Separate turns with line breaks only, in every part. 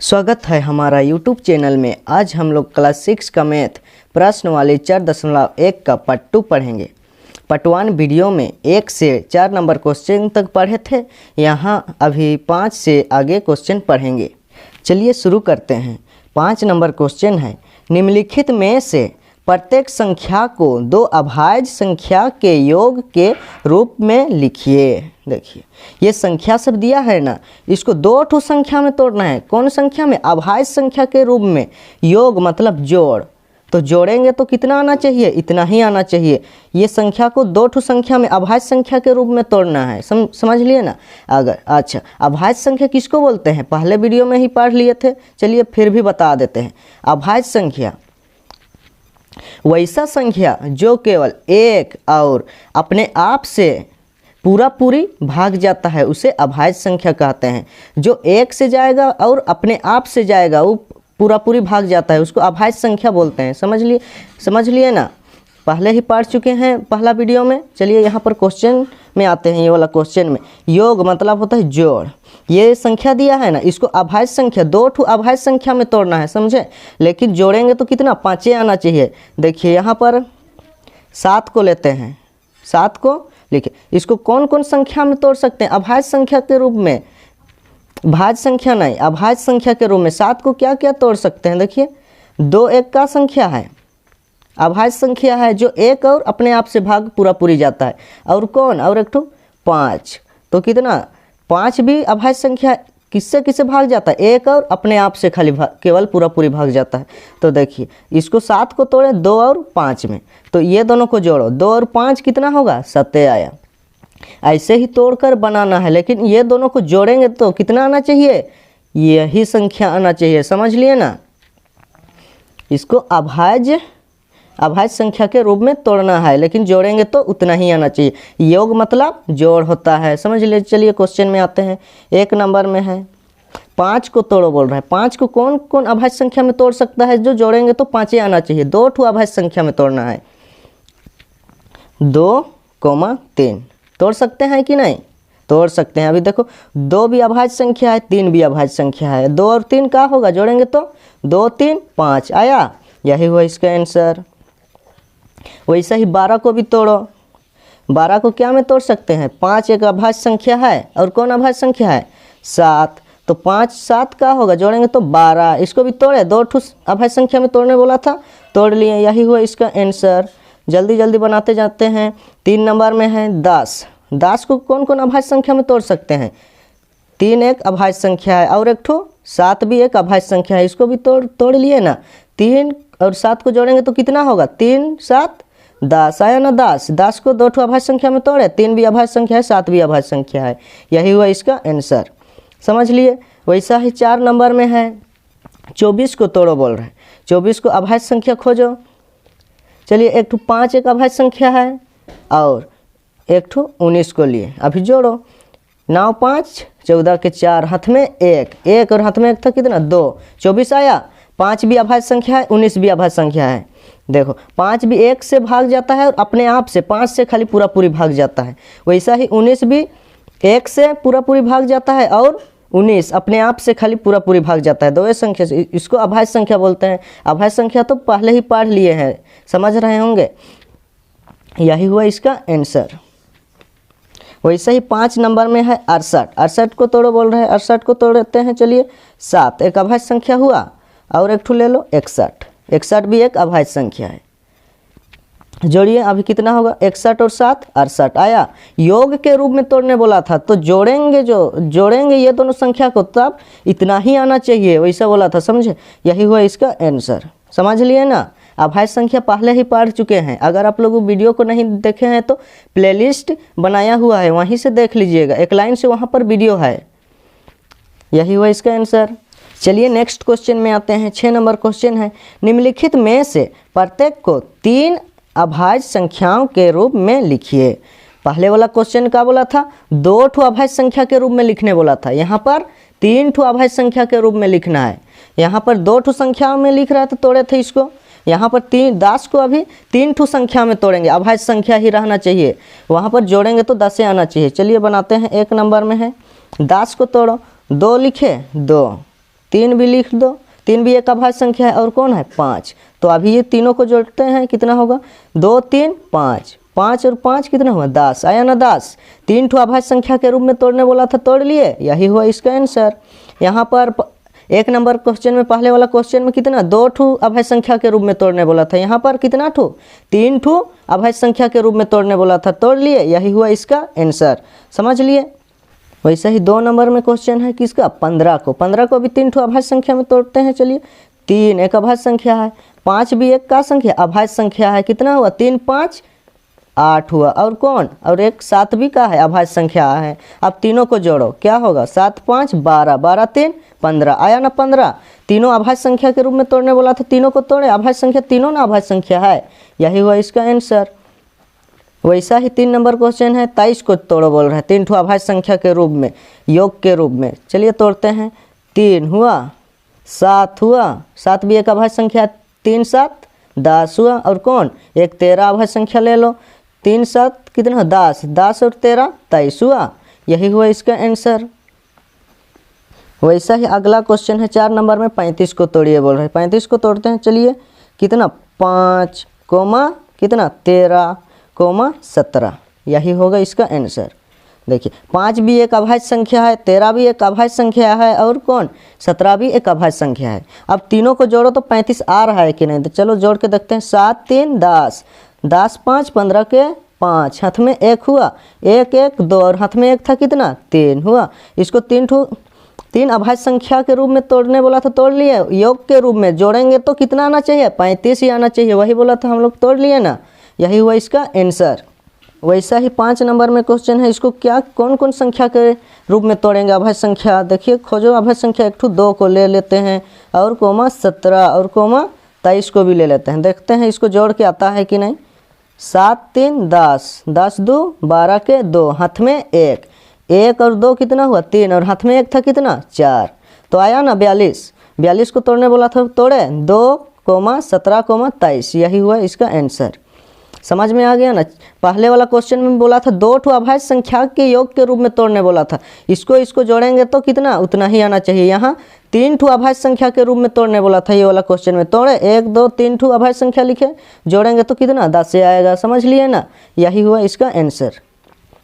स्वागत है हमारा YouTube चैनल में। आज हम लोग क्लास 6 का मैथ प्रश्नवाली 4.1 का पार्ट 2 पढ़ेंगे। पार्ट 1 वीडियो में 1 से 4 नंबर क्वेश्चन तक पढ़े थे। यहाँ अभी 5 से आगे क्वेश्चन पढ़ेंगे। चलिए शुरू करते हैं। 5 नंबर क्वेश्चन है, निम्नलिखित में से प्रत्येक संख्या को दो अभाज्य संख्या के योग के रूप में लिखिए। देखिए ये संख्या सब दिया है ना, इसको दो ठो संख्या में तोड़ना है। कौन संख्या में? अभाज्य संख्या के रूप में। योग मतलब जोड़, तो जोड़ेंगे तो कितना आना चाहिए? इतना ही आना चाहिए। ये संख्या को दो ठो संख्या में अभाज्य संख्या के रूप में तोड़ना है। समझ लिए ना? अगर अच्छा अभाज्य संख्या किसको बोलते हैं? पहले वीडियो में ही पढ़ लिए थे, चलिए फिर भी बता देते हैं। अभाज्य संख्या वैसा संख्या जो केवल एक और अपने आप से पूरी भाग जाता है उसे अभाज्य संख्या कहते हैं। जो एक से जाएगा और अपने आप से जाएगा वो पूरी भाग जाता है, उसको अभाज्य संख्या बोलते हैं। समझ लिए ना? पहले ही पढ़ चुके हैं पहला वीडियो में। चलिए यहाँ पर क्वेश्चन में आते हैं। ये वाला क्वेश्चन में योग मतलब होता है जोड़। ये संख्या दिया है ना, इसको अभाज्य संख्या दो ठो अभाज्य संख्या में तोड़ना है, समझे? लेकिन जोड़ेंगे तो कितना? 5 आना चाहिए। देखिए यहाँ पर 7 को लेते हैं, 7 को लिखे। इसको कौन कौन संख्या में तोड़ सकते हैं? अभाज्य संख्या के रूप में, भाज्य संख्या नहीं, अभाज्य संख्या के रूप में 7 को क्या क्या तोड़ सकते हैं? देखिए 2 एक का संख्या है, अभाज्य संख्या है जो एक और अपने आप से भाग पूरी जाता है। और कौन? और एक ठो 5, तो कितना? 5 भी अभाज्य संख्या किससे किससे भाग जाता है? एक और अपने आप से खाली केवल पूरी भाग जाता है। तो देखिए इसको 7 को तोड़े 2 और 5 में, तो ये दोनों को जोड़ो, 2 और 5 कितना होगा? 7 आया। ऐसे ही तोड़कर बनाना है, लेकिन ये दोनों को जोड़ेंगे तो कितना आना चाहिए? यही संख्या आना चाहिए। समझ लिए ना? इसको अभाज्य संख्या के रूप में तोड़ना है, लेकिन जोड़ेंगे तो उतना ही आना चाहिए। योग मतलब जोड़ होता है, समझ लिए। चलिए क्वेश्चन में आते हैं। 1 नंबर में है 5 को तोड़ो बोल रहा है। 5 को कौन कौन अभाज्य संख्या में तोड़ सकता है? जो जोड़ेंगे तो 5 आना चाहिए। 2 ठो अभाज्य संख्या में तोड़ना है, 2,3 तोड़ सकते हैं कि नहीं? तोड़ सकते हैं। अभी देखो 2 भी अभाज्य संख्या है, 3 भी अभाज्य संख्या है। 2 और 3 क्या होगा? जोड़ेंगे तो 2, 3, 5 आया। यही हुआ इसका आंसर। वैसा ही 12 को भी तोड़ो। 12 को क्या में तोड़ सकते हैं? 5 एक अभाज्य संख्या है, और कौन अभाज्य संख्या है? 7, तो 5, 7 का होगा? जोड़ेंगे तो 12। इसको भी तोड़े, 2 ठो अभाज्य संख्या में तोड़ने बोला था, तोड़ लिए। यही हुआ इसका आंसर। जल्दी जल्दी बनाते जाते हैं। 3 नंबर में है 10। 10 को कौन कौन अभाज्य संख्या में तोड़ सकते हैं? 3 एक अभाज्य संख्या है, और एक ठो 7 भी एक अभाज्य संख्या है। इसको भी तोड़ लिए ना। 3 और 7 को जोड़ेंगे तो कितना होगा? 3, 7, 10 आया ना। 10 को 2 ठो अभाज्य संख्या में तोड़े, 3 भी अभाज्य संख्या है, 7 भी अभाज्य संख्या है। यही हुआ इसका आंसर। समझ लिए? वैसा ही 4 नंबर में है 24 को तोड़ो बोल रहे हैं। 24 को अभाज्य संख्या खोजो। चलिए एक ठो 5 एक अभाज्य संख्या है, और एक ठो 19 को लिए। अभी जोड़ो, 9, 5, 14 के 4, हाथ में 1 और हाथ में 1 था, कितना? 2, 24 आया। 5 भी अभाज्य संख्या है, 19 भी अभाज्य संख्या है। देखो 5 भी 1 से भाग जाता है और अपने आप से 5 से खाली पूरी भाग जाता है। वैसा ही 19 भी 1 से पूरी भाग जाता है, और 19 अपने आप से खाली पूरी भाग जाता है। दो संख्या से, इसको अभाज्य संख्या बोलते हैं। अभाज्य संख्या तो पहले ही पढ़ लिए हैं, समझ रहे होंगे। यही हुआ इसका आंसर। वैसे ही 5 नंबर में है 68। 68 को तोड़ो बोल रहे हैं। 68 को तोड़ते हैं। चलिए 7 एक अभाज्य संख्या हुआ, और एक ठो ले लो 61। 61 भी एक अभाज्य संख्या है। जोड़िए, अभी कितना होगा? 61 और 7, 68 आया। योग के रूप में तोड़ने बोला था, तो जोड़ेंगे ये दोनों संख्या को, तब इतना ही आना चाहिए, वैसा बोला था, समझे? यही हुआ इसका आंसर। समझ लिए ना? अभाज्य संख्या पहले ही पढ़ चुके हैं। अगर आप लोग वीडियो को नहीं देखे हैं तो प्लेलिस्ट बनाया हुआ है, वहीं से देख लीजिएगा। एक लाइन से वहाँ पर वीडियो है। यही हुआ इसका आंसर। चलिए नेक्स्ट क्वेश्चन में आते हैं। 6 नंबर क्वेश्चन है, निम्नलिखित में से प्रत्येक को 3 अभाज्य संख्याओं के रूप में लिखिए। पहले वाला क्वेश्चन का बोला था 2 ठो अभाज्य संख्या के रूप में लिखने बोला था। यहाँ पर 3 ठो अभाज्य संख्या के रूप में लिखना है। यहाँ पर 2 ठो संख्याओं में लिख रहा था, तोड़े थे इसको। यहाँ पर 10 को अभी 3 ठो संख्या में तोड़ेंगे, अभाज्य संख्या ही रहना चाहिए। वहाँ पर जोड़ेंगे तो 10 आना चाहिए। चलिए बनाते हैं। 1 नंबर में है 10 को तोड़ो, 2 लिखे 2, 3 भी लिख दो, 3 भी एक अभाज्य संख्या है और कौन है 5। तो अभी ये तीनों को जोड़ते हैं, कितना होगा 2 3 5, 5 और 5 कितना हुआ 10, आया ना 10। 3 ठो अभाज्य संख्या के रूप में तोड़ने बोला था, तोड़ लिए, यही हुआ इसका आंसर। यहाँ पर 1 नंबर क्वेश्चन में, पहले वाला क्वेश्चन में कितना 2 ठो अभाज्य संख्या के रूप में तोड़ने बोला था, यहाँ पर कितना ठो 3 ठो अभाज्य संख्या के रूप में तोड़ने बोला था, तोड़ लिए, यही हुआ इसका आंसर। समझ लिए। वैसे ही 2 नंबर में क्वेश्चन है किसका 15 को भी 3 ठो अभाज्य संख्या में तोड़ते हैं। चलिए 3 एक अभाज्य संख्या है, 5 भी एक का संख्या अभाज्य संख्या है, कितना हुआ 3 5 8 हुआ, और कौन और एक 7 भी का है अभाज्य संख्या है। अब तीनों को जोड़ो, क्या होगा 7 5 12, 12 3 15, आया ना 15। तीनों अभाज्य संख्या के रूप में तोड़ने बोला था, तीनों को तोड़े, अभाज्य संख्या तीनों ना अभाज्य संख्या है, यही हुआ इसका आंसर। वैसा ही 3 नंबर क्वेश्चन है, 23 को तोड़ो बोल रहा है, 3 ठो अभाज्य संख्या के रूप में, योग के रूप में। चलिए तोड़ते हैं, 3 हुआ, 7 हुआ, 7 भी एक अभाज्य संख्या, 3 7 10 हुआ, और कौन एक 13 अभाज्य संख्या ले लो, 3 7 कितना 10, 10 और 13 23 हुआ, यही हुआ इसका आंसर। वैसा ही अगला क्वेश्चन है 4 नंबर में, 35 को तोड़िए बोल रहे हैं, 35 को तोड़ते हैं। चलिए कितना 5 कोमा कितना 13 कोमा 17, यही होगा इसका आंसर। देखिए 5 भी एक अभाज्य संख्या है, 13 भी एक अभाज्य संख्या है, और कौन 17 भी एक अभाज्य संख्या है। अब तीनों को जोड़ो तो 35 आ रहा है कि नहीं, तो चलो जोड़ के देखते हैं। 7 3 10, 10 5 15 के 5, हाथ में 1 हुआ, 1 1 2, और हाथ में 1 था कितना 3 हुआ। इसको 3 अभाज्य संख्या के रूप में तोड़ने बोला था, तोड़ लिए। योग के रूप में जोड़ेंगे तो कितना आना चाहिए 35 ही आना चाहिए, वही बोला था हम लोग, तोड़ लिए ना, यही हुआ इसका आंसर। वैसा ही 5 नंबर में क्वेश्चन है, इसको क्या कौन कौन संख्या के रूप में तोड़ेंगे अभाज्य संख्या। देखिए खोजो अभाज्य संख्या, 1 ठो 2 को ले लेते हैं, और कोमा 17 और कोमा 23 को भी ले लेते हैं। देखते हैं इसको जोड़ के आता है कि नहीं। 7 3 10, 10 2 12 के 2, हाथ में 1, 1 और 2 कितना हुआ 3, और हाथ में 1 था कितना 4, तो आया ना 42। 42 को तोड़ने बोला था, तोड़े 2 कोमा 17 कोमा 23, यही हुआ इसका आंसर। समझ में आ गया ना। पहले वाला क्वेश्चन में बोला था 2 ठो अभाज्य संख्या के योग के रूप में तोड़ने बोला था, इसको जोड़ेंगे तो कितना उतना ही आना चाहिए। यहाँ 3 ठो अभाज्य संख्या के रूप में तोड़ने बोला था, ये वाला क्वेश्चन में तोड़े 1 2 3 ठो अभाज्य संख्या लिखे, जोड़ेंगे तो कितना 10 से आएगा। समझ लिए ना, यही हुआ इसका आंसर।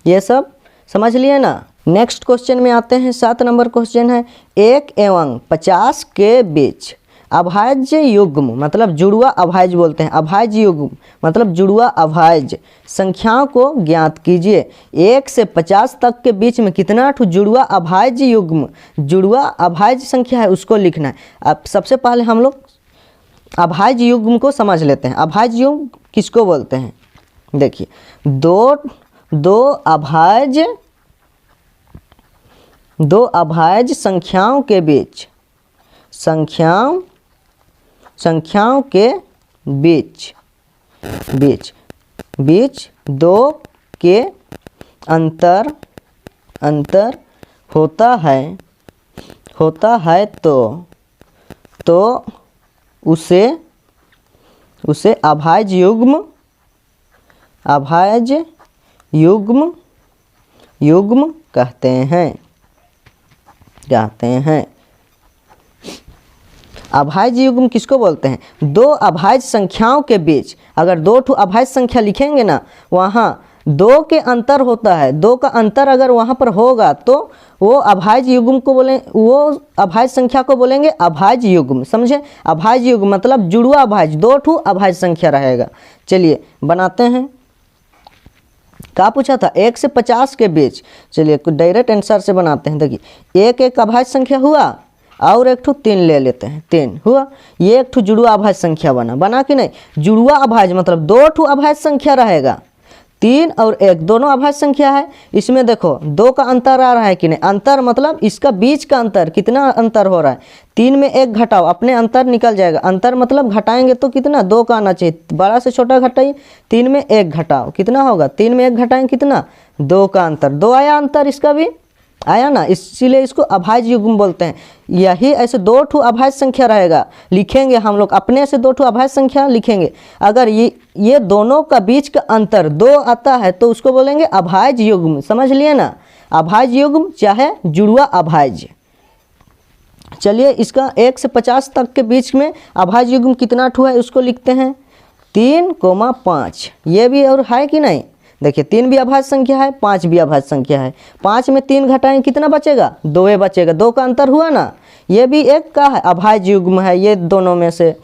ये सब समझ लिए ना। नेक्स्ट क्वेश्चन में आते हैं, 7 नंबर क्वेश्चन है, 1 एवं 50 के बीच अभाज्य युग्म, मतलब जुड़वा अभाज्य बोलते हैं, अभाज्य युग्म मतलब जुड़वा अभाज्य संख्याओं को ज्ञात कीजिए। 1 से 50 तक के बीच में कितना ठो जुड़वा अभाज्य युग्म, जुड़वा अभाज्य संख्या है उसको लिखना है। अब सबसे पहले हम लोग अभाज्य युग्म को समझ लेते हैं। अभाज्य युग्म किसको बोलते हैं, देखिए दो अभाज्य संख्याओं के बीच, संख्याओं के बीच दो के अंतर होता है तो उसे अभाज्य युग्म कहते हैं। अभाज्य युग्म किसको बोलते हैं, 2 अभाज्य संख्याओं के बीच, अगर 2 ठो अभाज्य संख्या लिखेंगे ना, वहाँ 2 के अंतर होता है, 2 का अंतर अगर वहाँ पर होगा तो वो अभाज्य युग्म को बोलें, वो अभाज्य संख्या को बोलेंगे अभाज्य युग्म। समझे, अभाज्य युग्म मतलब जुड़वा अभाज्य, 2 ठो अभाज्य संख्या रहेगा। चलिए बनाते हैं, क्या पूछा था 1 से 50 के बीच। चलिए डायरेक्ट आंसर से बनाते हैं। देखिए 1 एक अभाज्य संख्या हुआ, और 1 ठो 3 ले लेते हैं, 3 हुआ, ये 1 ठो जुड़वा अभाज्य संख्या बना कि नहीं। जुड़वा अभाज्य मतलब 2 ठो अभाज्य संख्या रहेगा, 3 और 1 दोनों अभाज्य संख्या है। इसमें देखो 2 का अंतर आ रहा है कि नहीं, अंतर मतलब इसका बीच का अंतर, कितना अंतर हो रहा है, 3 में 1 घटाओ, अपने अंतर निकल जाएगा। अंतर मतलब घटाएंगे तो कितना 2 का आना चाहिए, बड़ा से छोटा घटाइए, 3 में 1 घटाओ, कितना होगा 3 में 1 घटाएंगे कितना 2 का अंतर, 2 आया अंतर, इसका भी आया ना, इसीलिए इसको अभाज्य युग्म बोलते हैं। यही ऐसे 2 ठो अभाज्य संख्या रहेगा, लिखेंगे हम लोग अपने से 2 ठो अभाज्य संख्या लिखेंगे, अगर ये दोनों का बीच का अंतर 2 आता है तो उसको बोलेंगे अभाज्य युग्म। समझ लिए ना, अभाज्य युग्म चाहे जुड़वा अभाज्य। चलिए इसका 1 से 50 तक के बीच में अभाज्य युग्म कितना ठू है उसको लिखते हैं 3,5। ये भी और है कि नहीं, देखिए 3 भी अभाज्य संख्या है, 5 भी अभाज्य संख्या है। 5 में 3 घटाएंगे कितना बचेगा, 2 बचेगा, 2 का अंतर हुआ ना। ये भी एक का है अभाज्य युग्म है, ये दोनों में से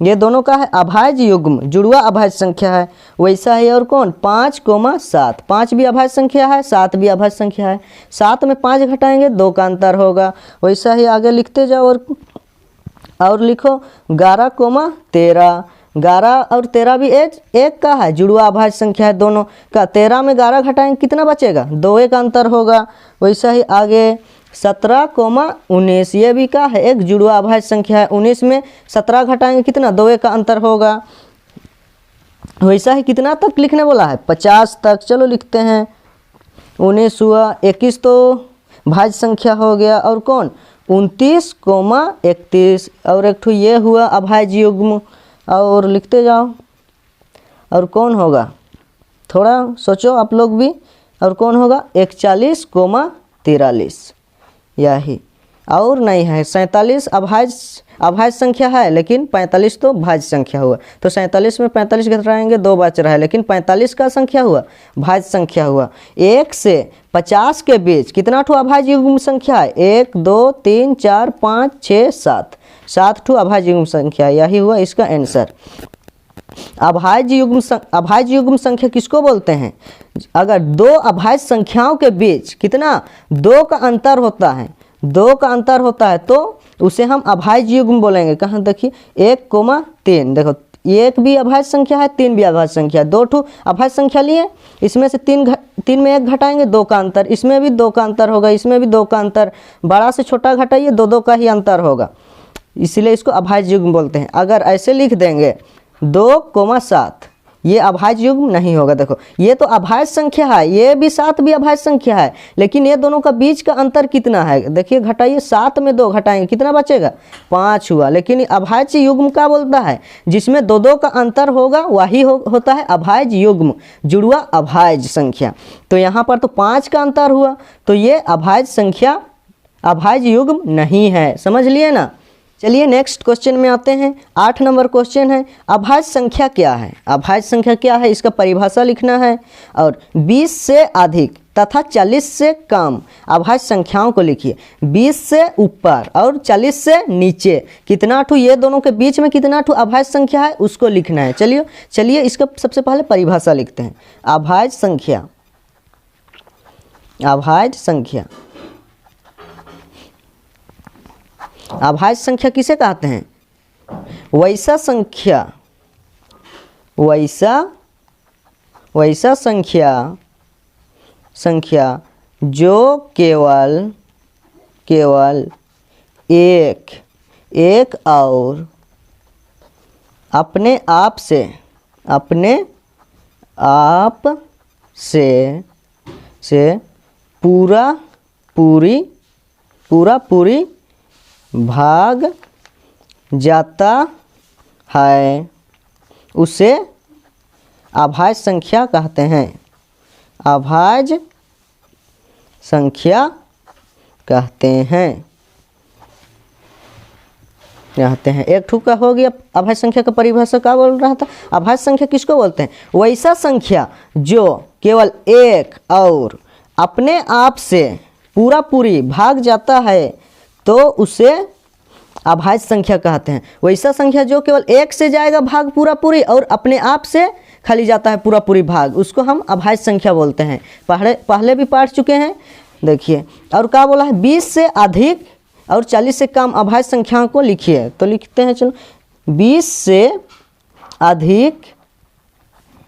ये दोनों का है अभाज्य युग्म, जुड़वा अभाज्य संख्या है। वैसा है और कौन 5,7, 5 भी अभाज्य संख्या है, 7 भी अभाज्य संख्या है। 7 में 5 घटाएंगे 2 का अंतर होगा। वैसा ही आगे लिखते जाओ और लिखो 11,13। 11 और 13 भी एक का है, जुड़वा अभाज्य संख्या है दोनों का। 13 में 11 घटाएंगे कितना बचेगा, 2 का अंतर होगा। वैसा ही आगे 17,19, ये भी का है एक जुड़वा अभाज्य संख्या है। 19 में 17 घटाएंगे कितना, 2 का अंतर होगा। वैसा ही कितना तक लिखने बोला है, 50 तक। चलो लिखते हैं 19 हुआ, 21 तो भाज्य संख्या हो गया, और कौन 29,31, और एक ठो ये हुआ अभाज्य युग्म। और लिखते जाओ, और कौन होगा, थोड़ा सोचो आप लोग भी, और कौन होगा 41,43, यही और नहीं है। 47 अभाज्य संख्या है, लेकिन 45 तो भाज्य संख्या हुआ। तो 47 में 45 घटाएंगे 2 बच रहा है, लेकिन 45 का संख्या हुआ भाज्य संख्या हुआ। 1 से 50 के बीच कितना ठो अभाज्य युग्म संख्या है, 1 2 3 4 5 6 7, 7 ठो अभाज्य युग्म संख्या, यही हुआ इसका आंसर। अभाज्य युग्म संख्या किसको बोलते हैं, अगर 2 अभाज्य संख्याओं के बीच कितना 2 का अंतर होता है, 2 का अंतर होता है, तो उसे हम अभाज्य युग्म बोलेंगे। कहाँ देखिए 1,3, देखो 1 भी अभाज्य संख्या है, 3 भी अभाज्य संख्या है। 2 ठो अभाज्य संख्या लिए, इसमें से 3 में 1 घटाएंगे 2 का अंतर, इसमें भी 2 का अंतर होगा, इसमें भी 2 का अंतर, बड़ा से छोटा घटाइए 2 का ही अंतर होगा, इसलिए इसको अभाज्य युग्म बोलते हैं। अगर ऐसे लिख देंगे 2,7, ये अभाज्य युग्म नहीं होगा। देखो ये तो अभाज्य संख्या है, ये भी 7 भी अभाज्य संख्या है, लेकिन ये दोनों का बीच का अंतर कितना है, देखिए घटाइए, 7 में 2 घटाएंगे कितना बचेगा, 5 हुआ। लेकिन अभाज्य युग्म क्या बोलता है, जिसमें 2 का अंतर होगा वही होता है अभाज्य युग्म, जुड़वा अभाज्य संख्या। तो यहाँ पर तो 5 का अंतर हुआ, तो ये अभाज्य संख्या अभाज्य युग्म नहीं है, समझ लिए ना। चलिए नेक्स्ट क्वेश्चन में आते हैं। 8 नंबर क्वेश्चन है, अभाज्य संख्या क्या है। अभाज्य संख्या क्या है, इसका परिभाषा लिखना है, और 20 से अधिक तथा 40 से कम अभाज्य संख्याओं को लिखिए। 20 से ऊपर और 40 से नीचे कितना ठू, ये दोनों के बीच में कितना ठू अभाज्य संख्या है उसको लिखना है। चलिए इसका सबसे पहले परिभाषा लिखते हैं। अभाज्य संख्या, अभाज्य संख्या, अभाज्य संख्या किसे कहते हैं, वैसा संख्या जो केवल एक और अपने आप से पूरा पूरी भाग जाता है उसे अभाज्य संख्या कहते हैं। अभाज्य संख्या कहते हैं। एक ठुका हो गया अभाज्य संख्या का परिभाषा। क्या बोल रहा था, अभाज्य संख्या किसको बोलते हैं, वैसा संख्या जो केवल एक और अपने आप से पूरी भाग जाता है तो उसे अभाज्य संख्या कहते हैं। वैसा संख्या जो केवल एक से जाएगा भाग पूरी और अपने आप से खाली जाता है पूरी भाग, उसको हम अभाज्य संख्या बोलते हैं। पहले भी पढ़ चुके हैं, देखिए। और क्या बोला है, 20 से अधिक और 40 से कम अभाज्य संख्याओं को लिखिए। तो लिखते हैं, चलो 20 से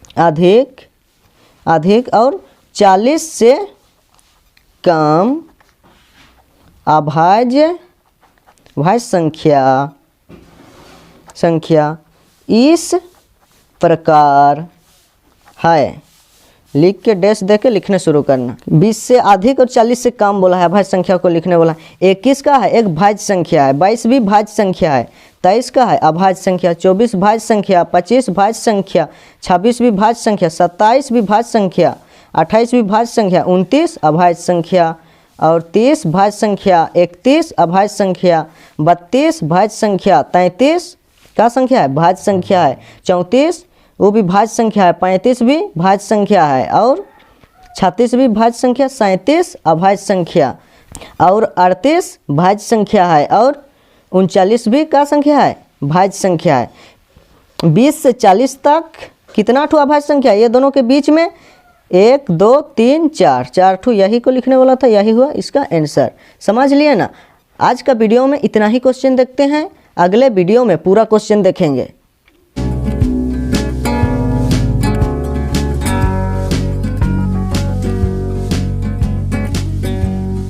अधिक और 40 से कम अभाज्य संख्या इस प्रकार है। लिख के डैश दे के लिखने शुरू करना। 20 से अधिक और 40 से कम बोला है, अभाज्य संख्या को लिखने बोला है। 21 का है, एक भाज्य संख्या है। 22 भी भाज्य संख्या है। 23 का है अभाज्य संख्या। 24 भाज्य संख्या। 25 भाज्य संख्या। 26 भी भाज्य संख्या। 27 भी भाज्य संख्या। 28 भी भाज्य संख्या। 29 अभाज्य संख्या। और 30 भाज्य संख्या 31 अभाज्य संख्या, 32 भाज्य संख्या, 33 क्या संख्या है भाज्य संख्या है, 34 वो भी भाज्य संख्या है, 35 भी भाज्य संख्या है और 36 भी भाज्य संख्या, 37 अभाज्य संख्या और 38 भाज्य संख्या है और 39 भी क्या संख्या है भाज्य संख्या है। 20 से 40 तक कितना ठो अभाज्य संख्या, ये दोनों के बीच में 1 2 3 4 4 ठो, यही को लिखने वाला था, यही हुआ इसका आंसर। समझ लिए ना। आज का वीडियो में इतना ही क्वेश्चन देखते हैं, अगले वीडियो में पूरा क्वेश्चन देखेंगे।